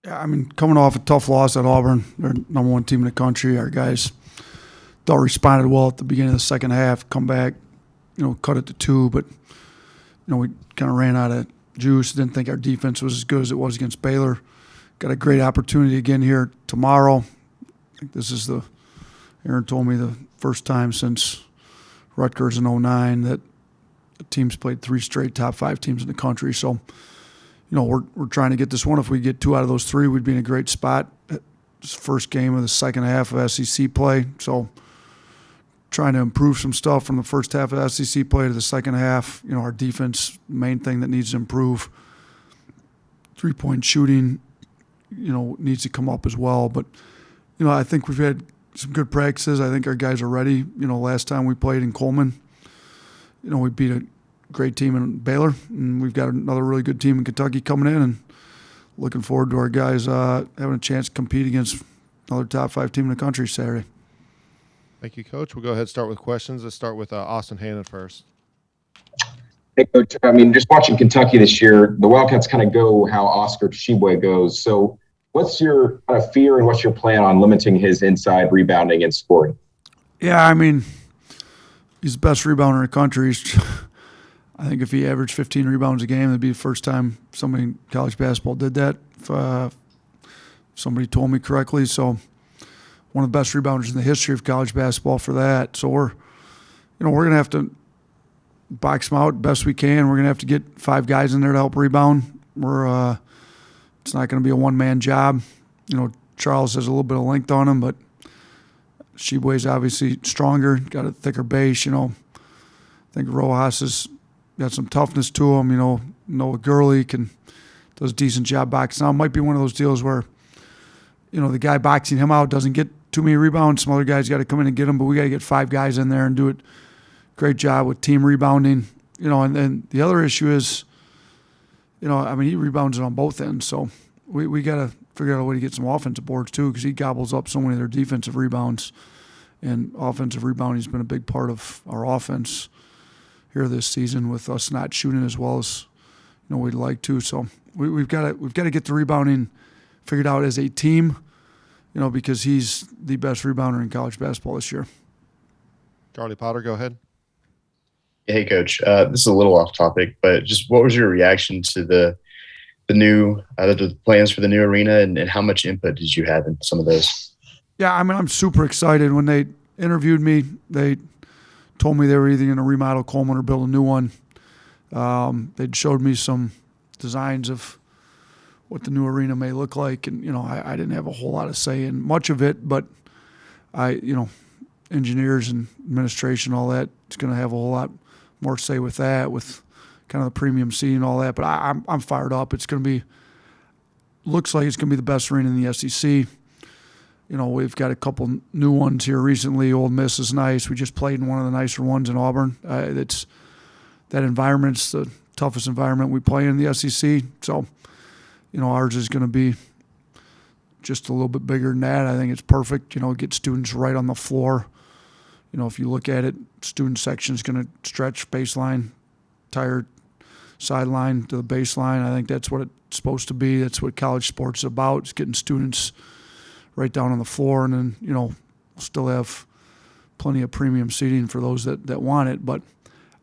Yeah, I mean, coming off a tough loss at Auburn, they're number one team in the country. Our guys thought responded well at the beginning of the second half, come back, cut it to two, but we kind of ran out of juice. Didn't think our defense was as good as it was against Baylor. Got a great opportunity again here tomorrow. I think this is Aaron told me the first time since Rutgers in '09 that the team's played three straight top five teams in the country. So, we're trying to get this one. If we get two out of those three, we'd be in a great spot. This first game of the second half of SEC play. So, trying to improve some stuff from the first half of SEC play to the second half. Our defense, main thing that needs to improve. 3-point shooting, needs to come up as well. But, I think we've had some good practices. I think our guys are ready. Last time we played in Coleman, we beat a great team in Baylor, and we've got another really good team in Kentucky coming in, and looking forward to our guys having a chance to compete against another top five team in the country Saturday. Thank you, Coach. We'll go ahead and start with questions. Let's start with Austin Hannon first. Hey, Coach. I mean, just watching Kentucky this year, the Wildcats kind of go how Oscar Tshiebwe goes. So what's your kind of fear and what's your plan on limiting his inside rebounding and scoring? Yeah, I mean, he's the best rebounder in the country. I think if he averaged 15 rebounds a game, it'd be the first time somebody in college basketball did that, if somebody told me correctly. So one of the best rebounders in the history of college basketball for that. So we're going to have to box him out best we can. We're going to have to get five guys in there to help rebound. It's not going to be a one-man job. Charles has a little bit of length on him, but Tshiebwe's obviously stronger, got a thicker base. I think Rojas has got some toughness to him. Noah Gurley does a decent job boxing out. Might be one of those deals where, the guy boxing him out doesn't get too many rebounds. Some other guys got to come in and get them, but we got to get five guys in there and do it. Great job with team rebounding. And then the other issue is, he rebounds it on both ends. So we got to figure out a way to get some offensive boards too, because he gobbles up so many of their defensive rebounds. And offensive rebounding has been a big part of our offense here this season, with us not shooting as well as we'd like to. So we've got to get the rebounding figured out as a team, because he's the best rebounder in college basketball this year. Charlie Potter, go ahead. Hey, Coach. This is a little off topic, but just what was your reaction to the new the plans for the new arena, and how much input did you have in some of those? Yeah, I'm super excited. When they interviewed me, they told me they were either going to remodel Coleman or build a new one. They'd showed me some designs of what the new arena may look like, and I didn't have a whole lot of say in much of it, but engineers and administration, all that, it's going to have a whole lot more say with that, with kind of the premium seating and all that. But I'm fired up. It's going to be, looks like it's going to be the best arena in the SEC. We've got a couple new ones here recently. Ole Miss is nice. We just played in one of the nicer ones in Auburn. That environment's the toughest environment we play in the SEC. So, ours is going to be just a little bit bigger than that. I think it's perfect. Get students right on the floor. If you look at it, student section is going to stretch baseline, entire sideline to the baseline. I think that's what it's supposed to be. That's what college sports is about. It's getting students right down on the floor, and then we'll still have plenty of premium seating for those that want it. But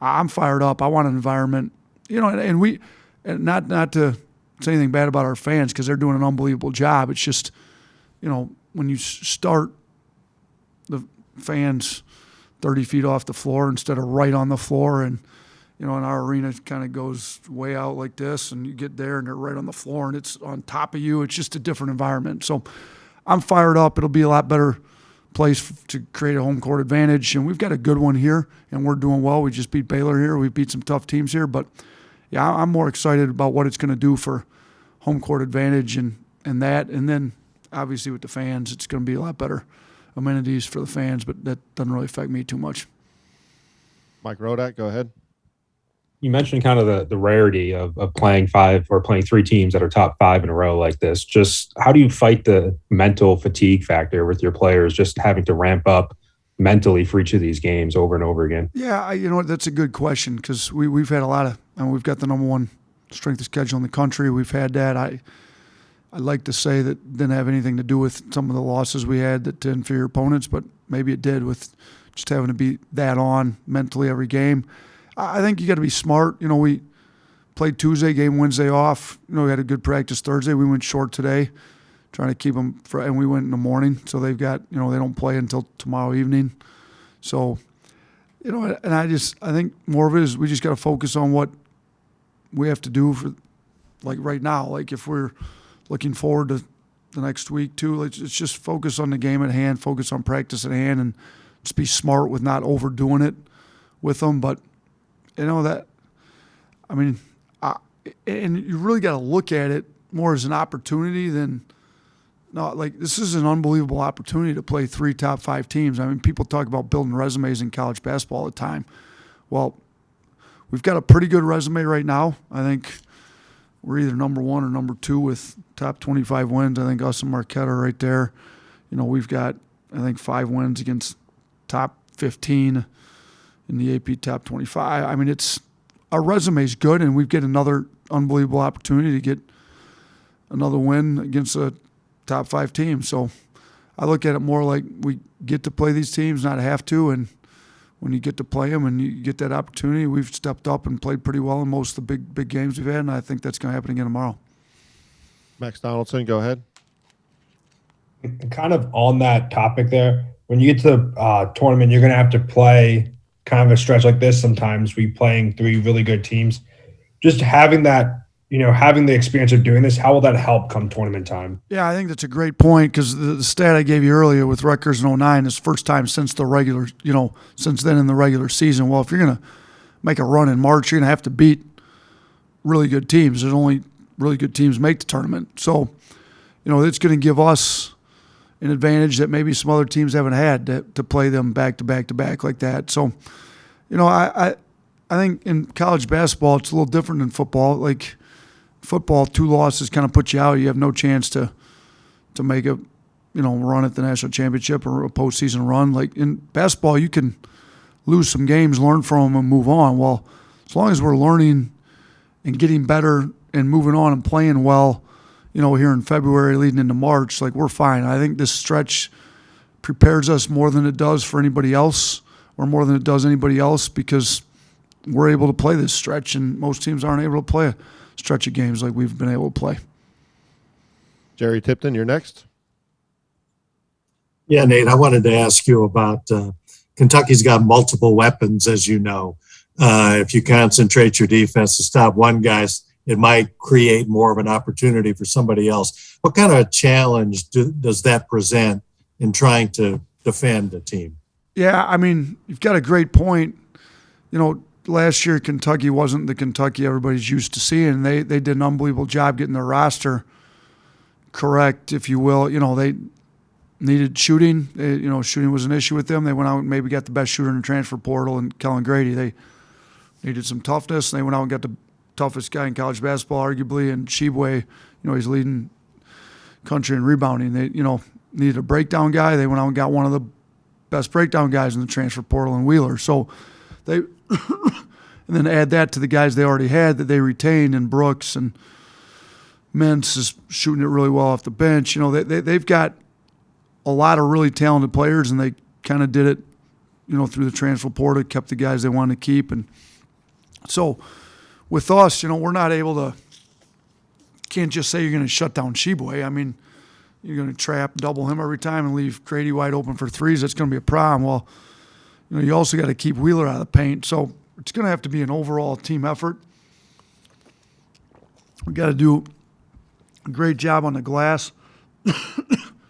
I'm fired up. I want an environment, and not to say anything bad about our fans, because they're doing an unbelievable job. It's just, when you start the fans 30 feet off the floor instead of right on the floor, and and our arena kind of goes way out like this, and you get there and they're right on the floor and it's on top of you. It's just a different environment. So I'm fired up. It'll be a lot better place to create a home court advantage, and we've got a good one here, and we're doing well. We just beat Baylor here. We beat some tough teams here, but yeah, I'm more excited about what it's going to do for home court advantage and that. And then obviously with the fans, it's going to be a lot better amenities for the fans, but that doesn't really affect me too much. Mike Rodak, go ahead. You mentioned kind of the rarity of playing five or playing three teams that are top five in a row like this. Just how do you fight the mental fatigue factor with your players, just having to ramp up mentally for each of these games over and over again? Yeah, that's a good question, because we've had a lot of, we've got the number one strength of schedule in the country. We've had that. I I'd like to say that didn't have anything to do with some of the losses we had to inferior opponents, but maybe it did with just having to be that on mentally every game. I think you got to be smart. We played Tuesday, game Wednesday off. We had a good practice Thursday. We went short today, trying to keep them, and we went in the morning. So they've got, they don't play until tomorrow evening. So, and I think more of it is we just got to focus on what we have to do for, like right now. Like if we're looking forward to the next week too, let's just focus on the game at hand, focus on practice at hand, and just be smart with not overdoing it with them. But and you really got to look at it more as an opportunity than not. Like this is an unbelievable opportunity to play 3 top 5 teams. People talk about building resumes in college basketball all the time. Well, we've got a pretty good resume right now. I think we're either number 1 or number 2 with top 25 wins. I think us and Marquette are right there. We've got, I think, 5 wins against top 15 in the AP top 25. It's our resume's good, and we've got another unbelievable opportunity to get another win against a top 5 team. So I look at it more like we get to play these teams, not have to, and when you get to play them and you get that opportunity, we've stepped up and played pretty well in most of the big games we've had, and I think that's going to happen again tomorrow. Max Donaldson, go ahead. Kind of on that topic there, when you get to the tournament, you're going to have to play kind of a stretch like this sometimes. We playing 3 really good teams. Just having that, having the experience of doing this, how will that help come tournament time? Yeah, I think that's a great point because the stat I gave you earlier with Rutgers in 09 is first time since the regular, since then in the regular season. Well, if you're going to make a run in March, you're going to have to beat really good teams. There's only really good teams make the tournament. So, it's going to give us an advantage that maybe some other teams haven't had to play them back to back to back like that. So, I think in college basketball it's a little different than football. Like football, 2 losses kind of put you out. You have no chance to make a run at the national championship or a postseason run. Like in basketball, you can lose some games, learn from them, and move on. Well, as long as we're learning and getting better and moving on and playing well, here in February leading into March, like we're fine. I think this stretch prepares us more than it does for anybody else or more than it does anybody else because we're able to play this stretch and most teams aren't able to play a stretch of games like we've been able to play. Jerry Tipton, you're next. Yeah, Nate, I wanted to ask you about Kentucky's got multiple weapons, as you know. If you concentrate your defense to stop one guy, it might create more of an opportunity for somebody else. What kind of challenge does that present in trying to defend a team? Yeah, you've got a great point. Last year Kentucky wasn't the Kentucky everybody's used to seeing. They did an unbelievable job getting their roster correct, if you will. They needed shooting. Shooting was an issue with them. They went out and maybe got the best shooter in the transfer portal and Kellen Grady. They needed some toughness. And they went out and got the toughest guy in college basketball, arguably, and Tshiebwe, he's leading country in rebounding. They, needed a breakdown guy. They went out and got one of the best breakdown guys in the transfer portal in Wheeler. So they, and then add that to the guys they already had that they retained, and Brooks and Mintz is shooting it really well off the bench. They've got a lot of really talented players, and they kind of did it, through the transfer portal, kept the guys they wanted to keep. And so with us, we're not able to, can't just say you're going to shut down Tshiebwe. You're going to trap, double him every time and leave Grady wide open for threes. That's going to be a problem. Well, you also got to keep Wheeler out of the paint. So it's going to have to be an overall team effort. We got to do a great job on the glass,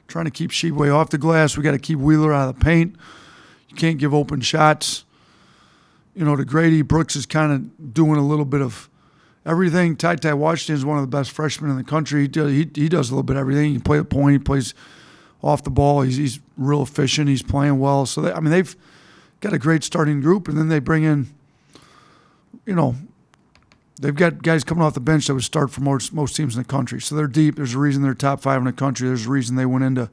trying to keep Tshiebwe off the glass. We got to keep Wheeler out of the paint. You can't give open shots. To Grady, Brooks is kind of doing a little bit of everything. Ty Washington is one of the best freshmen in the country. He does a little bit of everything. He can play the point. He plays off the ball. He's real efficient. He's playing well. So they've got a great starting group, and then they bring in, they've got guys coming off the bench that would start for most teams in the country. So they're deep. There's a reason they're top 5 in the country. There's a reason they went into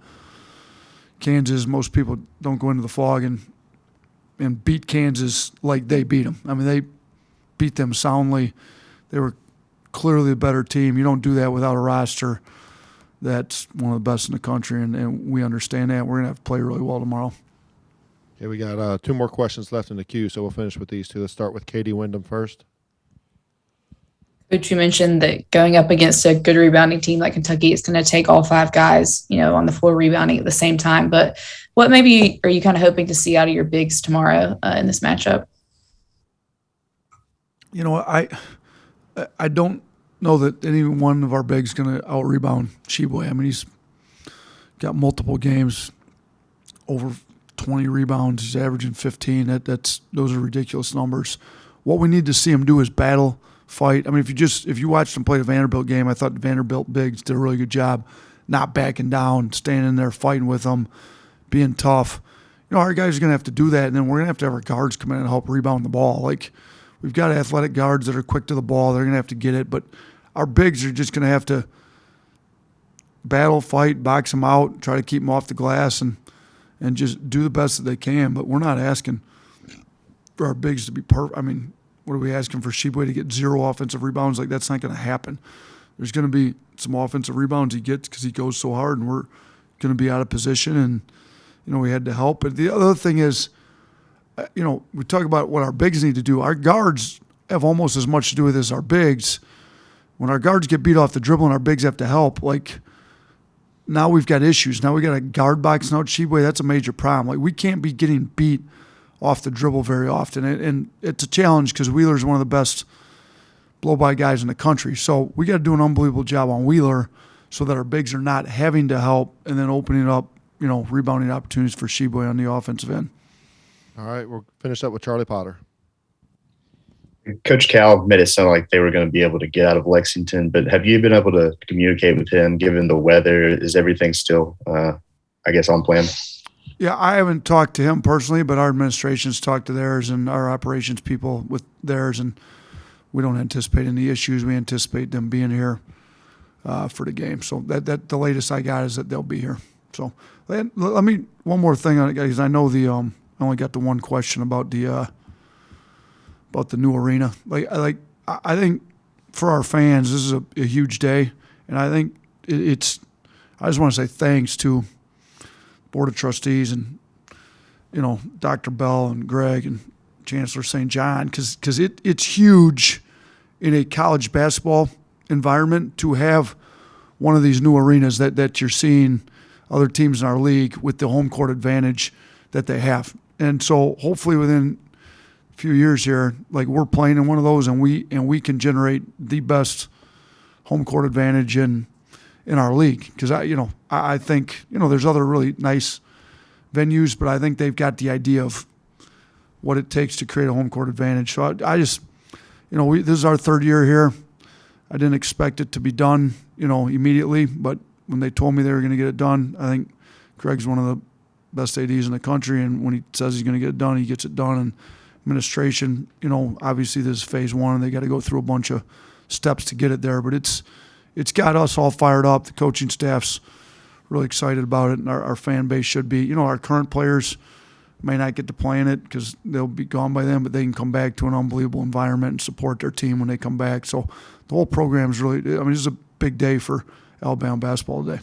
Kansas. Most people don't go into the Fog and beat Kansas like they beat them. They beat them soundly. They were clearly a better team. You don't do that without a roster that's one of the best in the country, and we understand that. We're going to have to play really well tomorrow. Okay, we got 2 more questions left in the queue, so we'll finish with these 2. Let's start with Katie Wyndham first. Coach, you mentioned that going up against a good rebounding team like Kentucky, it's going to take all 5 guys, on the floor rebounding at the same time. But what maybe are you kind of hoping to see out of your bigs tomorrow in this matchup? I don't know that any one of our bigs is going to out-rebound Tshiebwe. I mean, he's got multiple games over 20 rebounds. He's averaging 15. Those are ridiculous numbers. What we need to see him do is battle, fight. I mean, if you watched him play the Vanderbilt game, I thought the Vanderbilt bigs did a really good job not backing down, staying in there, fighting with them, being tough. Our guys are going to have to do that, and then we're going to have our guards come in and help rebound the ball. Like, we've got athletic guards that are quick to the ball. They're going to have to get it, but our bigs are just going to have to battle, fight, box them out, try to keep them off the glass, and just do the best that they can. But we're not asking for our bigs to be perfect. I mean, what are we asking for Tshiebwe to get 0 offensive rebounds? Like, that's not going to happen. There's going to be some offensive rebounds he gets because he goes so hard, and we're going to be out of position, and we had to help. But the other thing is, we talk about what our bigs need to do. Our guards have almost as much to do with this as our bigs. When our guards get beat off the dribble and our bigs have to help, like, now we've got issues. Now we got a guard boxing out Tshiebwe. That's a major problem. Like, we can't be getting beat off the dribble very often, and it's a challenge because Wheeler's one of the best blow-by guys in the country. So we got to do an unbelievable job on Wheeler so that our bigs are not having to help and then opening up, rebounding opportunities for Tshiebwe on the offensive end. All right, we'll finish up with Charlie Potter. Coach Cal made it sound like they were going to be able to get out of Lexington, but have you been able to communicate with him given the weather? Is everything still, on plan? Yeah, I haven't talked to him personally, but our administration's talked to theirs and our operations people with theirs, and we don't anticipate any issues. We anticipate them being here for the game. So that the latest I got is that they'll be here. So let me one more thing on it, guys. I know I only got the one question about the new arena. I think for our fans, this is a huge day, and I think it's. I just want to say thanks to Board of Trustees and Dr. Bell and Greg and Chancellor St. John, because it's huge in a college basketball environment to have one of these new arenas that you're seeing other teams in our league with the home court advantage that they have. And so hopefully within a few years here, like, we're playing in one of those and we can generate the best home court advantage in our league. Because I think there's other really nice venues, but I think they've got the idea of what it takes to create a home court advantage. So I just this is our 3rd year here. I didn't expect it to be done immediately, but when they told me they were going to get it done, I think Greg's one of the best ADs in the country, and when he says he's going to get it done, he gets it done. And administration, obviously this is phase 1, and they got to go through a bunch of steps to get it there, but it's got us all fired up. The coaching staff's really excited about it, and our fan base should be. Our current players may not get to play in it because they'll be gone by then, but they can come back to an unbelievable environment and support their team when they come back. So the whole program is really, this is a big day for Alabama basketball today.